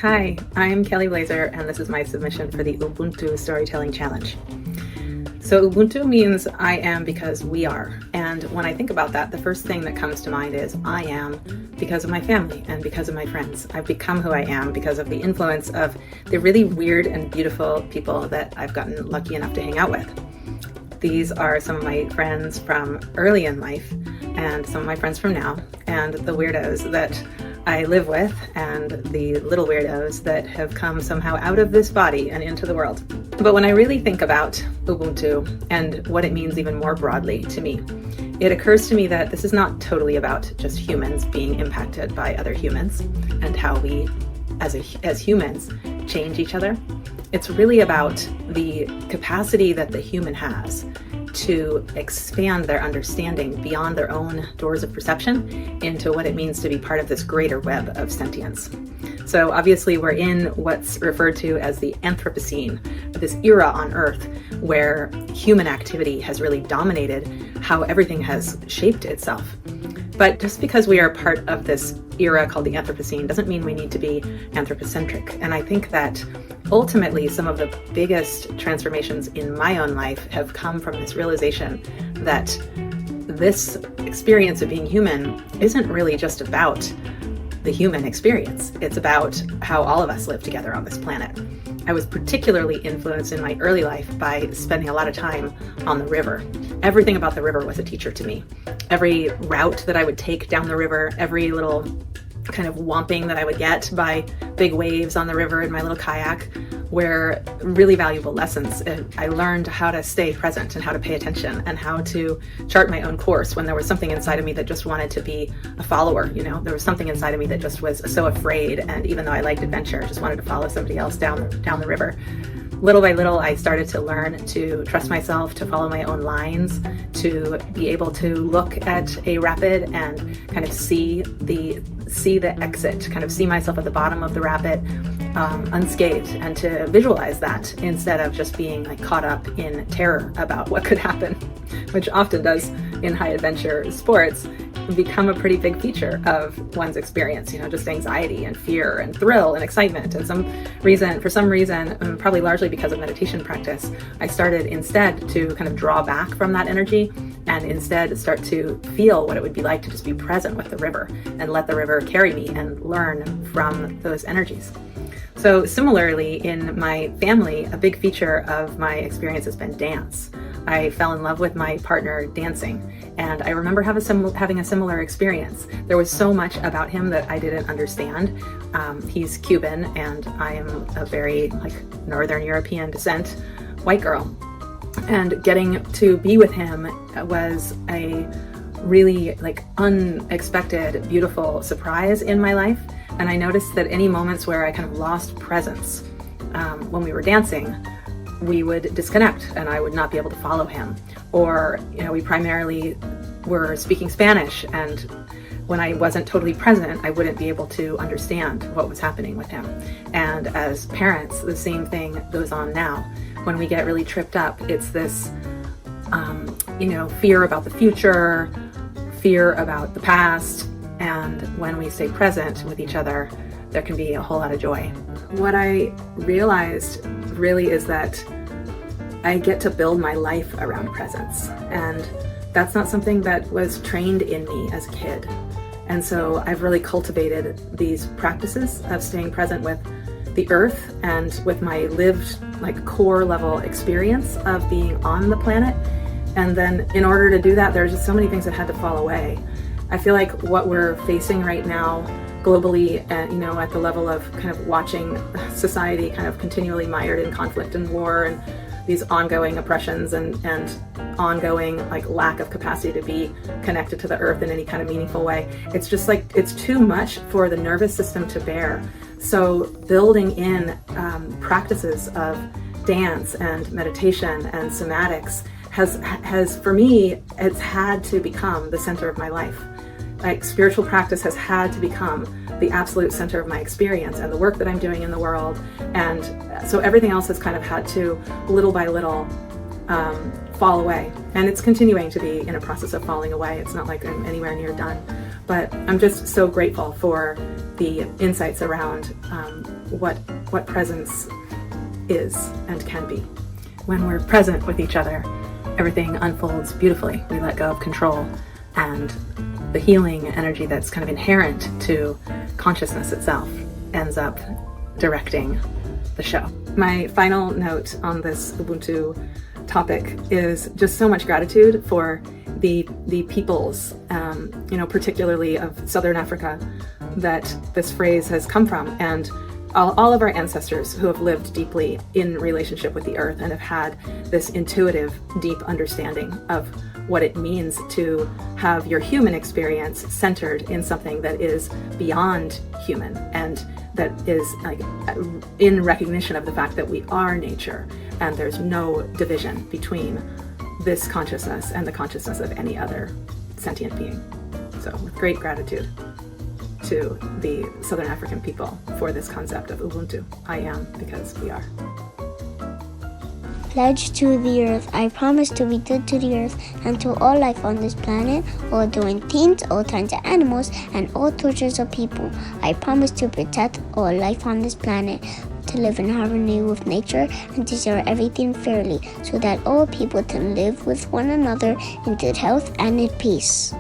Hi, I'm Kelly Blaser, and this is my submission for the Ubuntu Storytelling Challenge. So Ubuntu means I am because we are. And when I think about that, the first thing that comes to mind is I am because of my family and because of my friends. I've become who I am because of the influence of the really weird and beautiful people that I've gotten lucky enough to hang out with. These are some of my friends from early in life and some of my friends from now, and the weirdos that I live with and the little weirdos that have come somehow out of this body and into the world. But when I really think about Ubuntu and what it means even more broadly to me, it occurs to me that this is not totally about just humans being impacted by other humans and how we as humans change each other. It's really about the capacity that the human has to expand their understanding beyond their own doors of perception into what it means to be part of this greater web of sentience. So obviously we're in what's referred to as the Anthropocene, this era on Earth where human activity has really dominated how everything has shaped itself. But just because we are part of this era called the Anthropocene doesn't mean we need to be anthropocentric. And I think that ultimately some of the biggest transformations in my own life have come from this realization that this experience of being human isn't really just about the human experience. It's about how all of us live together on this planet. I was particularly influenced in my early life by spending a lot of time on the river. Everything about the river was a teacher to me. Every route that I would take down the river, every little kind of whomping that I would get by big waves on the river in my little kayak were really valuable lessons. I learned how to stay present and how to pay attention and how to chart my own course when there was something inside of me that just wanted to be a follower. You know, there was something inside of me that just was so afraid, and even though I liked adventure, just wanted to follow somebody else down the river. Little by little, I started to learn to trust myself, to follow my own lines, to be able to look at a rapid and kind of see the exit, kind of see myself at the bottom of the rapid unscathed, and to visualize that instead of just being like caught up in terror about what could happen, which often does in high adventure sports become a pretty big feature of one's experience, you know, just anxiety and fear and thrill and excitement. And for some reason, probably largely because of meditation practice, I started instead to kind of draw back from that energy and instead start to feel what it would be like to just be present with the river and let the river carry me and learn from those energies. So similarly, in my family, a big feature of my experience has been dance. I fell in love with my partner dancing, and I remember having a similar experience. There was so much about him that I didn't understand. He's Cuban, and I am a very Northern European descent white girl. And getting to be with him was a really unexpected, beautiful surprise in my life. And I noticed that any moments where I kind of lost presence when we were dancing, we would disconnect and I would not be able to follow him. Or, you know, we primarily were speaking Spanish, and when I wasn't totally present, I wouldn't be able to understand what was happening with him. And as parents, the same thing goes on now. When we get really tripped up, it's this, fear about the future, fear about the past. And when we stay present with each other, there can be a whole lot of joy. What I realized really is that I get to build my life around presence. And that's not something that was trained in me as a kid. And so I've really cultivated these practices of staying present with the earth and with my lived core level experience of being on the planet. And then in order to do that, there's just so many things that had to fall away. I feel like what we're facing right now globally, at the level of kind of watching society kind of continually mired in conflict and war and these ongoing oppressions and ongoing lack of capacity to be connected to the earth in any kind of meaningful way. It's just it's too much for the nervous system to bear. So building in practices of dance and meditation and somatics has for me, it's had to become the center of my life. Spiritual practice has had to become the absolute center of my experience and the work that I'm doing in the world. And so everything else has kind of had to, little by little, fall away. And it's continuing to be in a process of falling away. It's not like I'm anywhere near done. But I'm just so grateful for the insights around what presence is and can be. When we're present with each other, everything unfolds beautifully. We let go of control, and the healing energy that's kind of inherent to consciousness itself ends up directing the show. My final note on this Ubuntu topic is just so much gratitude for the peoples, particularly of Southern Africa, that this phrase has come from, and all of our ancestors who have lived deeply in relationship with the earth and have had this intuitive, deep understanding of what it means to have your human experience centered in something that is beyond human, and that is like in recognition of the fact that we are nature and there's no division between this consciousness and the consciousness of any other sentient being. So with great gratitude to the Southern African people for this concept of Ubuntu. I am because we are. Pledge to the earth. I promise to be good to the earth and to all life on this planet, all doing things, all kinds of animals, and all tortures of people. I promise to protect all life on this planet, to live in harmony with nature, and to share everything fairly, so that all people can live with one another in good health and in peace.